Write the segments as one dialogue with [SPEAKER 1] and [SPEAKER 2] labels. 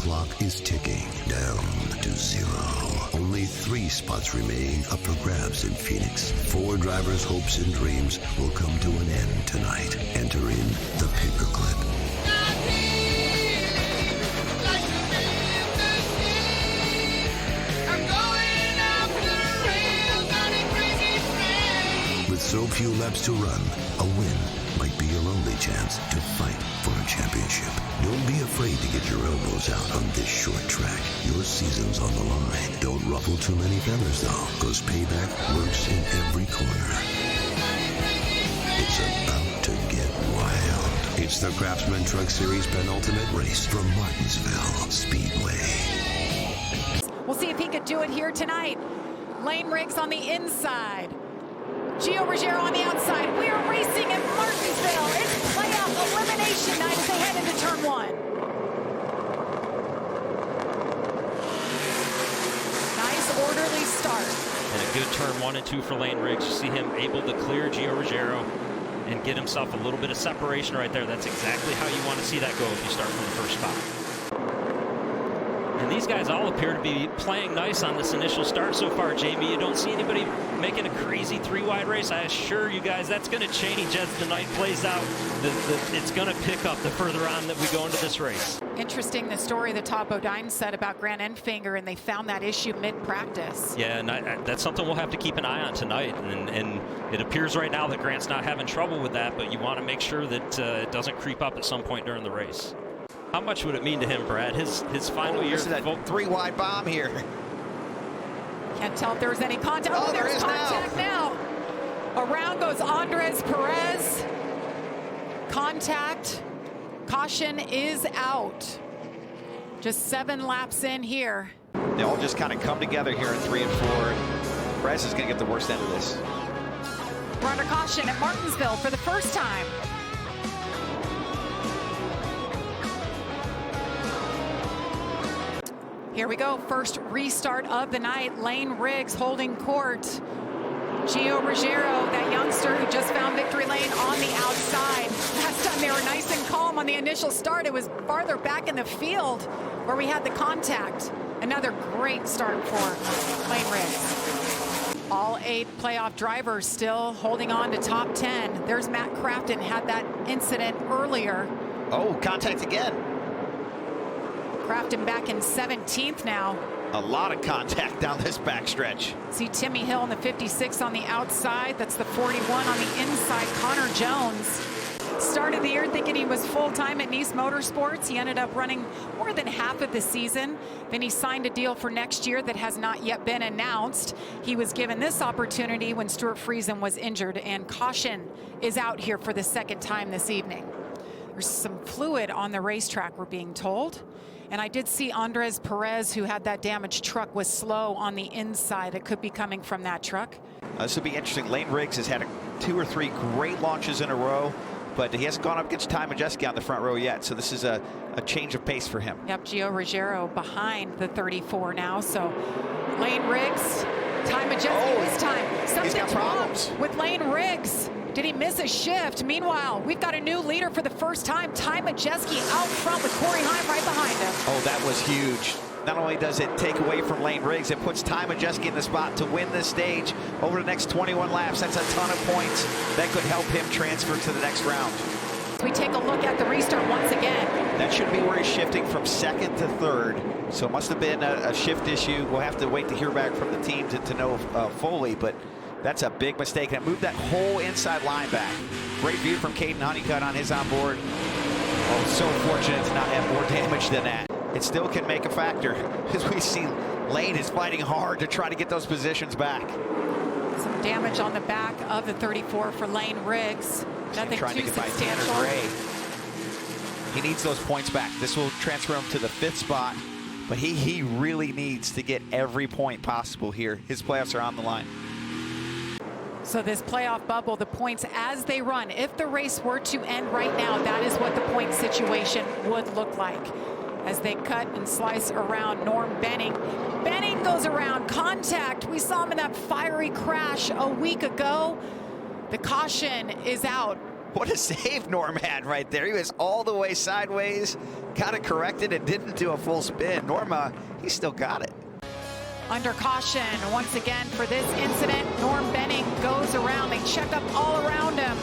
[SPEAKER 1] clock is ticking down to 0. Only 3 spots remain up for grabs in Phoenix. 4 drivers' hopes and dreams will come to an end tonight. Entering the paperclip. With so few laps to run, a win might be your only chance to fight for a championship. Don't be afraid to get your elbows out on this short track. Your season's on the line. Don't ruffle too many feathers, though, because payback lurks in every corner. It's about to get wild. It's the Craftsman Truck Series penultimate race from Martinsville Speedway.
[SPEAKER 2] We'll see if he could do it here tonight. Lane Riggs on the inside. Gio Ruggiero on the outside. We are racing in Martinsville. It's playoff elimination night as they head into turn 1. Nice orderly start.
[SPEAKER 3] And a good turn 1 and 2 for Lane Riggs. You see him able to clear Gio Ruggiero and get himself a little bit of separation right there. That's exactly how you want to see that go if you start from the first spot. And these guys all appear to be playing nice on this initial start so far, Jamie. You don't see anybody making a crazy 3-wide race. I assure you guys that's going to change as the night plays out. It's going to pick up the further on that we go into this race.
[SPEAKER 2] Interesting, the story that Todd Bodine said about Grant Enfinger, and they found that issue mid-practice.
[SPEAKER 3] Yeah, and that's something we'll have to keep an eye on tonight. And it appears right now that Grant's not having trouble with that, but you want to make sure that it doesn't creep up at some point during the race. How much would it mean to him, Brad? His final year.
[SPEAKER 4] That 3-wide bomb here.
[SPEAKER 2] Can't tell if there was any contact. Oh, there's contact now. Around goes Andres Perez. Contact. Caution is out. Just 7 laps in here.
[SPEAKER 4] They all just kind of come together here in 3 and 4. Perez is going to get the worst end of this.
[SPEAKER 2] We're under caution at Martinsville for the first time. Here we go, first restart of the night. Lane Riggs holding court. Gio Ruggiero, that youngster who just found victory lane, on the outside. Last time they were nice and calm on the initial start. It was farther back in the field where we had the contact. Another great start for Lane Riggs. All 8 playoff drivers still holding on to top 10. There's Matt Crafton, had that incident earlier.
[SPEAKER 4] Oh, contact again.
[SPEAKER 2] Crafton back in 17th now.
[SPEAKER 4] A lot of contact down this backstretch.
[SPEAKER 2] See Timmy Hill in the 56 on the outside. That's the 41 on the inside. Connor Jones started the year thinking he was full-time at Nice Motorsports. He ended up running more than half of the season. Then he signed a deal for next year that has not yet been announced. He was given this opportunity when Stuart Friesen was injured, and caution is out here for the 2nd time this evening. There's some fluid on the racetrack, we're being told. And I did see Andres Perez, who had that damaged truck, was slow on the inside. It could be coming from that truck.
[SPEAKER 4] This will be interesting. Lane Riggs has had 2 or 3 great launches in a row, but he hasn't gone up against Ty Majeski on the front row yet. So this is a change of pace for him.
[SPEAKER 2] Yep, Gio Ruggiero behind the 34 now. So Lane Riggs, Ty Majeski this time. Something's wrong with Lane Riggs. Did he miss a shift? Meanwhile, we've got a new leader for the first time. Ty Majeski out front with Corey Heim right behind him.
[SPEAKER 4] Oh, that was huge. Not only does it take away from Lane Riggs, it puts Ty Majeski in the spot to win this stage over the next 21 laps. That's a ton of points that could help him transfer to the next round.
[SPEAKER 2] We take a look at the restart once again.
[SPEAKER 4] That should be where he's shifting from 2nd to 3rd. So it must have been a shift issue. We'll have to wait to hear back from the team to know fully, but that's a big mistake. And it moved that whole inside line back. Great view from Caden Honeycutt on his onboard. Oh, so fortunate to not have more damage than that. It still can make a factor, as we see Lane is fighting hard to try to get those positions back.
[SPEAKER 2] Some damage on the back of the 34 for Lane Riggs. Nothing too substantial.
[SPEAKER 4] He needs those points back. This will transfer him to the 5th spot, but he really needs to get every point possible here. His playoffs are on the line.
[SPEAKER 2] So this playoff bubble, the points as they run, if the race were to end right now, that is what the point situation would look like. As they cut and slice around Norm Benning. Benning goes around, contact. We saw him in that fiery crash a week ago. The caution is out
[SPEAKER 4] What a save Norm had right there. He was all the way sideways, got it corrected, and didn't do a full spin. Norma, he still got it.
[SPEAKER 2] Under caution once again for this incident. Norm Benning goes around. They check up all around him.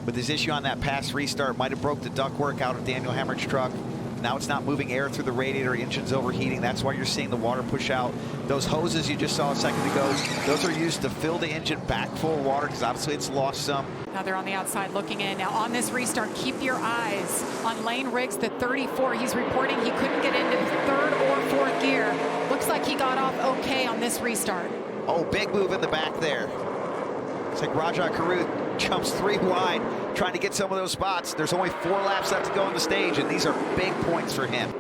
[SPEAKER 4] With his issue on that pass restart, might have broke the ductwork out of Daniel Hemrick's truck. Now it's not moving air through the radiator, engine's overheating. That's why you're seeing the water push out. Those hoses you just saw a second ago, those are used to fill the engine back full of water because obviously it's lost some.
[SPEAKER 2] Now they're on the outside looking in. Now on this restart, keep your eyes on Lane Riggs, the 34. He's reporting he couldn't get into third or fourth gear. Looks like he got off okay on this restart.
[SPEAKER 4] Oh, big move in the back there. It's like Rajah Caruth jumps 3 wide, trying to get some of those spots. There's only 4 laps left to go on the stage, and these are big points for him.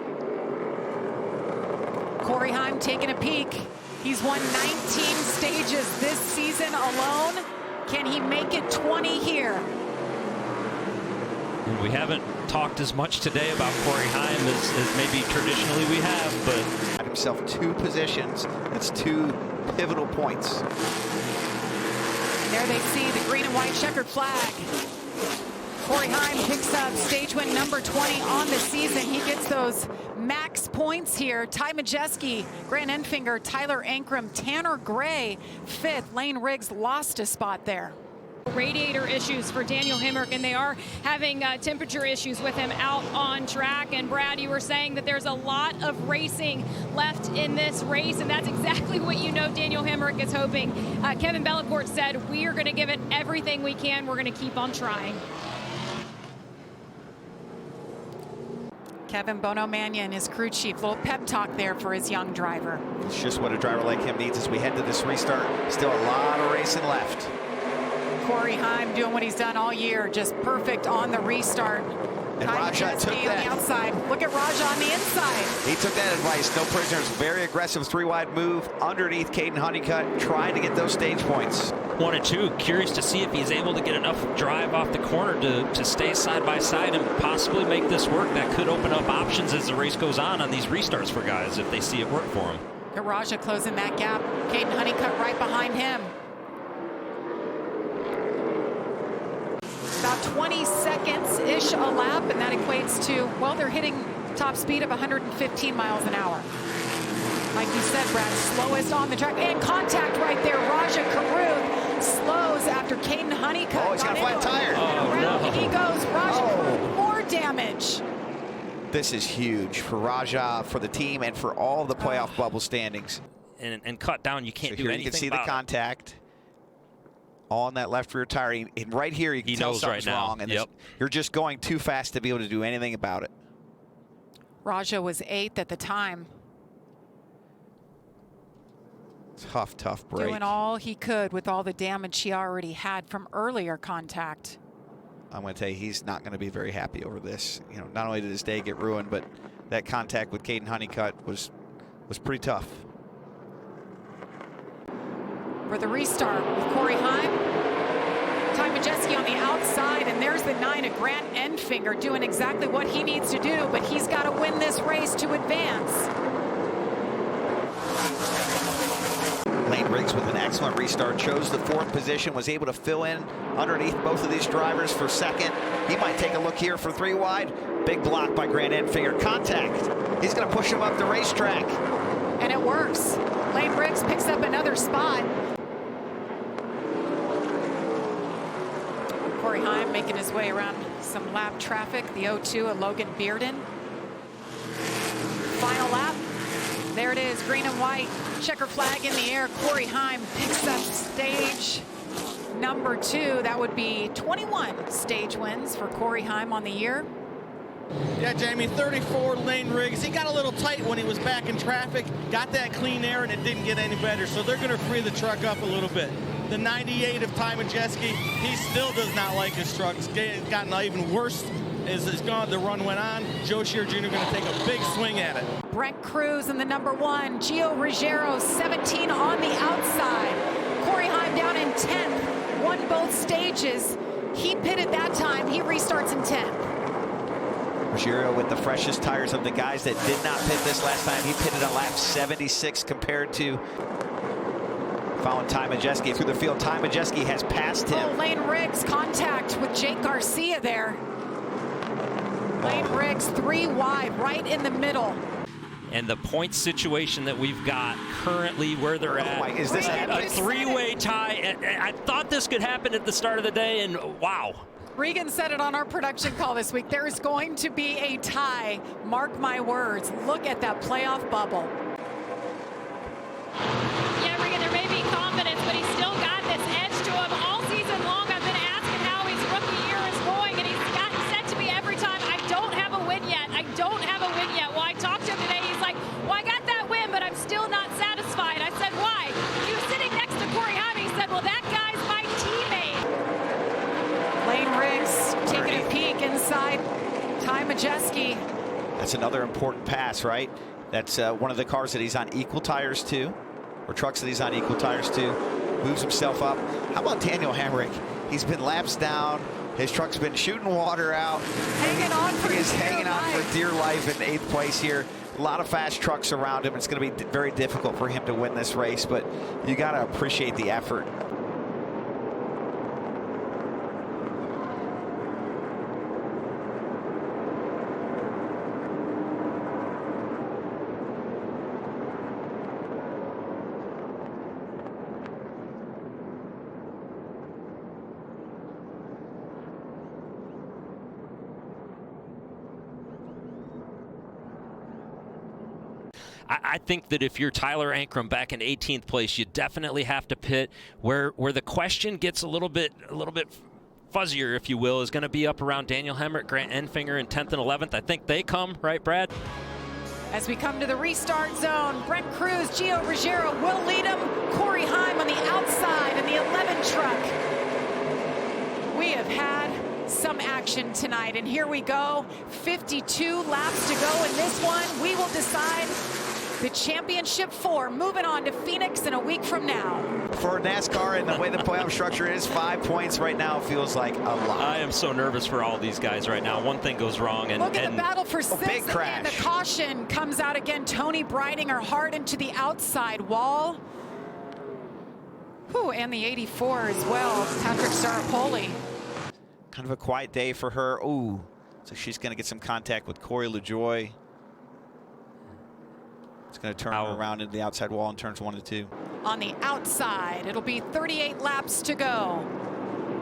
[SPEAKER 2] Corey Heim taking a peek. He's won 19 stages this season alone. Can he make it 20 here?
[SPEAKER 3] We haven't talked as much today about Corey Heim as maybe traditionally we have, but
[SPEAKER 4] Got himself 2 positions. That's 2 pivotal points.
[SPEAKER 2] There they see the green and white checkered flag. Corey Heim picks up stage win number 20 on the season. He gets those max points here. Ty Majeski, Grant Enfinger, Tyler Ankrum, Tanner Gray, 5th. Lane Riggs lost a spot there.
[SPEAKER 5] Radiator issues for Daniel Hemrick, and they are having temperature issues with him out on track. And Brad, you were saying that there's a lot of racing left in this race, and that's exactly what you know Daniel Hemrick is hoping. Kevin Bellecourt said, we are going to give it everything we can. We're going to keep on trying.
[SPEAKER 2] Kevin Bono Mannion, his crew chief, little pep talk there for his young driver.
[SPEAKER 4] It's just what a driver like him needs as we head to this restart. Still a lot of racing left.
[SPEAKER 2] Corey Heim doing what he's done all year, just perfect on the restart.
[SPEAKER 4] And Rajah took
[SPEAKER 2] on
[SPEAKER 4] that.
[SPEAKER 2] the outside. Look at Rajah on the inside.
[SPEAKER 4] He took that advice. No prisoners. Very aggressive 3-wide move underneath Caden Honeycutt, trying to get those stage points.
[SPEAKER 3] 1 and 2. Curious to see if he's able to get enough drive off the corner to stay side by side and possibly make this work. That could open up options as the race goes on these restarts for guys if they see it work for him.
[SPEAKER 2] Rajah closing that gap. Caden Honeycutt right behind him. About 20 seconds-ish a lap, and that equates to, well, they're hitting top speed of 115 miles an hour. Like you said, Brad, slowest on the track. And contact right there. Rajah Caruth slows after Caden Honeycutt.
[SPEAKER 4] Oh, he's got a flat tire.
[SPEAKER 2] And around he goes. Rajah Caruth, more damage.
[SPEAKER 4] This is huge for Rajah, for the team, and for all the playoff bubble standings.
[SPEAKER 3] And cut down, you can't do
[SPEAKER 4] here
[SPEAKER 3] anything
[SPEAKER 4] you can see
[SPEAKER 3] about
[SPEAKER 4] the contact on that left rear tire. And right here, you can tell something's wrong. And you're just going too fast to be able to do anything about it.
[SPEAKER 2] Rajah was 8th at the time.
[SPEAKER 4] Tough break.
[SPEAKER 2] Doing all he could with all the damage he already had from earlier contact.
[SPEAKER 4] I'm going to tell you, he's not going to be very happy over this. You know, not only did his day get ruined, but that contact with Caden Honeycutt was pretty tough.
[SPEAKER 2] For the restart with Corey Heim. Ty Majeski on the outside, and there's the 9 of Grant Enfinger doing exactly what he needs to do, but he's got to win this race to advance.
[SPEAKER 4] Lane Riggs with an excellent restart, chose the 4th position, was able to fill in underneath both of these drivers for 2nd. He might take a look here for 3 wide. Big block by Grant Enfinger. Contact. He's going to push him up the racetrack.
[SPEAKER 2] And it works. Lane Riggs picks up another spot. Corey Heim making his way around some lap traffic. The 0-2 of Logan Bearden. Final lap. There it is, green and white. Checker flag in the air. Corey Heim picks up stage number 2. That would be 21 stage wins for Corey Heim on the year.
[SPEAKER 6] Yeah, Jamie, 34 Lane Riggs. He got a little tight when he was back in traffic, got that clean air, and it didn't get any better. So they're going to free the truck up a little bit. The 98 of Ty Majeski, he still does not like his truck. It's gotten even worse as the run went on. Joe Shear Jr. going to take a big swing at it.
[SPEAKER 2] Brent Cruz in the number 1. Gio Ruggiero, 17 on the outside. Corey Heim down in 10th. Won both stages. He pitted that time. He restarts in 10th.
[SPEAKER 4] Ruggiero with the freshest tires of the guys that did not pit this last time. He pitted on lap 76 compared to Following Ty Majeski through the field. Ty Majeski has passed him.
[SPEAKER 2] Oh, Lane Riggs contact with Jake Garcia there. Lane Riggs 3 wide, right in the middle.
[SPEAKER 3] And the point situation that we've got currently where they're at.
[SPEAKER 4] Is this
[SPEAKER 3] a three-way tie? I thought this could happen at the start of the day, and wow.
[SPEAKER 2] Regan said it on our production call this week. There is going to be a tie. Mark my words. Look at that playoff bubble.
[SPEAKER 5] Yeah, Regan, there may be confidence, but he's still got this edge to him all season long. I've been asking how his rookie year is going, and he's gotten said to me every time, I don't have a win yet. I don't have a win yet. Well, I talked to him today. He's like, well, I got that win, but I'm still not satisfied. I said, why? He was sitting next to Corey Heim. He said, well, that guy's my teammate.
[SPEAKER 2] Lane Riggs taking a peek inside Ty Majeski.
[SPEAKER 4] That's another important pass, right? That's one of the cars that he's on equal tires to, or trucks that he's on equal tires to. Moves himself up. How about Daniel Hemrick? He's been laps down. His truck's been shooting water out.
[SPEAKER 2] Hanging on for
[SPEAKER 4] He is
[SPEAKER 2] dear
[SPEAKER 4] hanging on
[SPEAKER 2] life.
[SPEAKER 4] for dear life in 8th place here. A lot of fast trucks around him. It's going to be very difficult for him to win this race, but you got to appreciate the effort.
[SPEAKER 3] I think that if you're Tyler Ankrum back in 18th place, you definitely have to pit. Where the question gets a little bit fuzzier, if you will, is going to be up around Daniel Hemrick, Grant Enfinger in 10th and 11th. I think they come, right, Brad?
[SPEAKER 2] As we come to the restart zone, Brent Cruz, Gio Ruggiero will lead him. Corey Heim on the outside in the 11 truck. We have had some action tonight, and here we go. 52 laps to go in this one. We will decide the championship 4, moving on to Phoenix in a week from now.
[SPEAKER 4] For NASCAR and the way the playoff structure is, 5 points right now feels like a lot.
[SPEAKER 3] I am so nervous for all these guys right now. One thing goes wrong, and
[SPEAKER 2] look at the battle for 6th,
[SPEAKER 4] big crash.
[SPEAKER 2] and the caution comes out again. Tony Breidinger hard into the outside wall. Whew, and the 84 as well, Patrick Sarapoli.
[SPEAKER 4] Kind of a quiet day for her. Ooh, so she's going to get some contact with Corey LaJoie. It's going to turn her around into the outside wall in turns 1 and 2.
[SPEAKER 2] On the outside, it'll be 38 laps to go.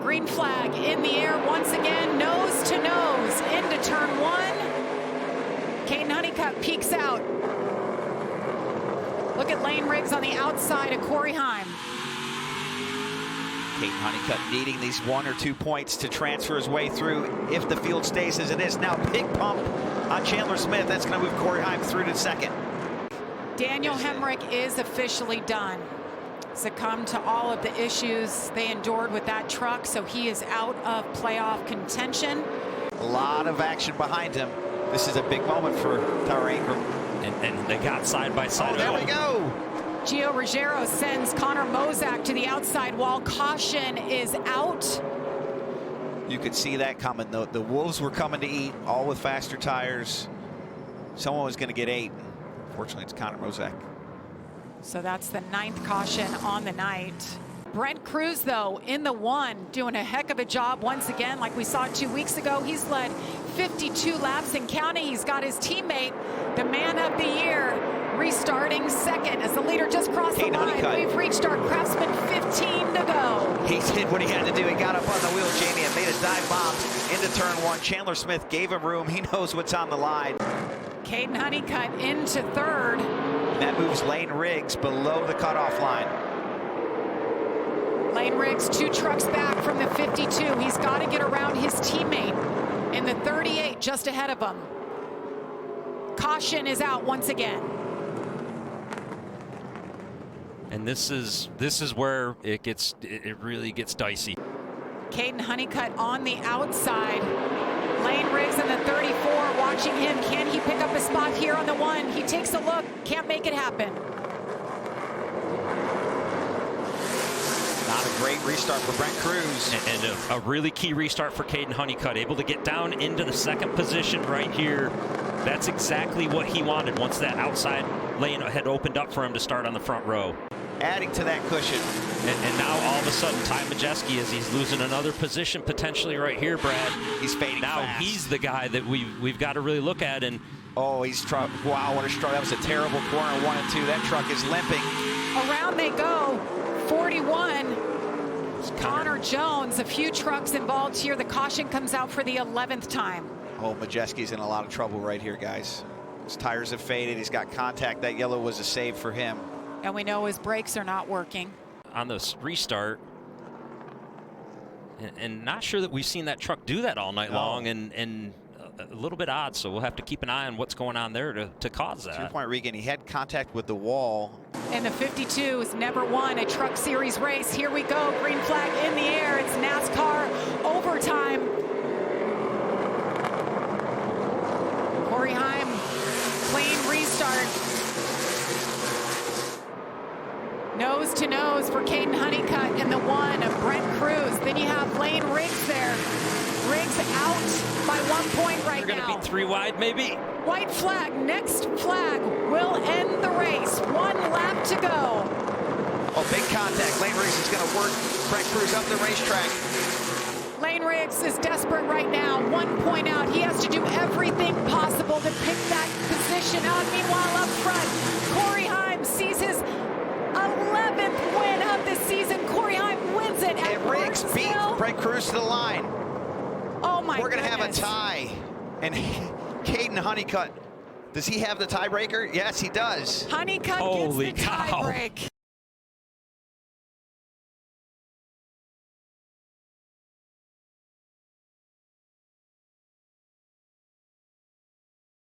[SPEAKER 2] Green flag in the air once again, nose to nose into turn 1. Caden Honeycutt peeks out. Look at Lane Riggs on the outside of Corey Heim.
[SPEAKER 4] Caden Honeycutt needing these 1 or 2 points to transfer his way through if the field stays as it is. Now big pump on Chandler Smith. That's going to move Corey Heim through to 2nd.
[SPEAKER 2] Daniel Hemrick is officially done. Succumbed to all of the issues they endured with that truck, so he is out of playoff contention.
[SPEAKER 4] A lot of action behind him. This is a big moment for Tyler Ankrum.
[SPEAKER 3] And they got side by side.
[SPEAKER 4] Oh, there we go.
[SPEAKER 2] Gio Ruggiero sends Connor Mozak to the outside wall. Caution is out.
[SPEAKER 4] You could see that coming. The Wolves were coming to eat, all with faster tires. Someone was going to get 8. Unfortunately, it's Connor Mozak.
[SPEAKER 2] So that's the 9th caution on the night. Brent Cruz, though, in the 1, doing a heck of a job once again, like we saw 2 weeks ago. He's led 52 laps and counting. He's got his teammate, the man of the year, restarting 2nd as the leader just crossed the line. We've reached our Craftsman 15 to go.
[SPEAKER 4] He did what he had to do. He got up on the wheel, Jamie, and made a dive bomb into turn 1. Chandler Smith gave him room. He knows what's on the line.
[SPEAKER 2] Caden Honeycutt into 3rd.
[SPEAKER 4] That moves Lane Riggs below the cutoff line.
[SPEAKER 2] Lane Riggs 2 trucks back from the 52. He's got to get around his teammate in the 38 just ahead of him. Caution is out once again.
[SPEAKER 3] And this is where it really gets dicey.
[SPEAKER 2] Caden Honeycutt on the outside. Lane Riggs in the 34, watching him. Can he pick up a spot here on the 1? He takes a look, can't make it happen.
[SPEAKER 4] Not a great restart for Brent Cruz.
[SPEAKER 3] And a really key restart for Caden Honeycutt, able to get down into the 2nd position right here. That's exactly what he wanted once that outside lane had opened up for him to start on the front row.
[SPEAKER 4] adding to that cushion.
[SPEAKER 3] And now all of a sudden, Ty Majeski, as he's losing another position potentially right here, Brad.
[SPEAKER 4] He's fading
[SPEAKER 3] now
[SPEAKER 4] fast.
[SPEAKER 3] He's the guy that we've got to really look at. And
[SPEAKER 4] oh, wow, what a struggle. That was a terrible corner, 1 and 2. That truck is limping.
[SPEAKER 2] Around they go. 41. Connor Jones. A few trucks involved here. The caution comes out for the 11th time.
[SPEAKER 4] Oh, Majeski's in a lot of trouble right here, guys. His tires have faded. He's got contact. That yellow was a save for him.
[SPEAKER 2] And we know his brakes are not working.
[SPEAKER 3] on the restart, and not sure that we've seen that truck do that all night long, and a little bit odd, so we'll have to keep an eye on what's going on there to cause that.
[SPEAKER 4] To your point, Regan, he had contact with the wall.
[SPEAKER 2] And the 52 has never won a Truck Series race. Here we go, green flag in the air. It's NASCAR overtime. Corey Heim, clean restart. Nose to nose for Caden Honeycutt in the 1 of Brent Cruz. Then you have Lane Riggs there. Riggs out by 1 point right now.
[SPEAKER 3] They're going to be 3 wide, maybe.
[SPEAKER 2] White flag, next flag will end the race. 1 lap to go.
[SPEAKER 4] Oh, big contact. Lane Riggs is going to work Brent Cruz up the racetrack.
[SPEAKER 2] Lane Riggs is desperate right now. 1 point out. He has to do everything possible to pick that position up. Meanwhile, up front, Corey Heim sees his 11th win of the season. Corey Heim wins it at
[SPEAKER 4] And Riggs beat
[SPEAKER 2] Martinsville.
[SPEAKER 4] Brent Cruz to the line.
[SPEAKER 2] Oh my
[SPEAKER 4] We're going to have a
[SPEAKER 2] goodness.
[SPEAKER 4] tie. And Caden Honeycutt, does he have the tiebreaker? Yes, he does.
[SPEAKER 2] Honeycutt
[SPEAKER 3] Holy
[SPEAKER 2] gets the
[SPEAKER 3] cow.
[SPEAKER 2] tie break.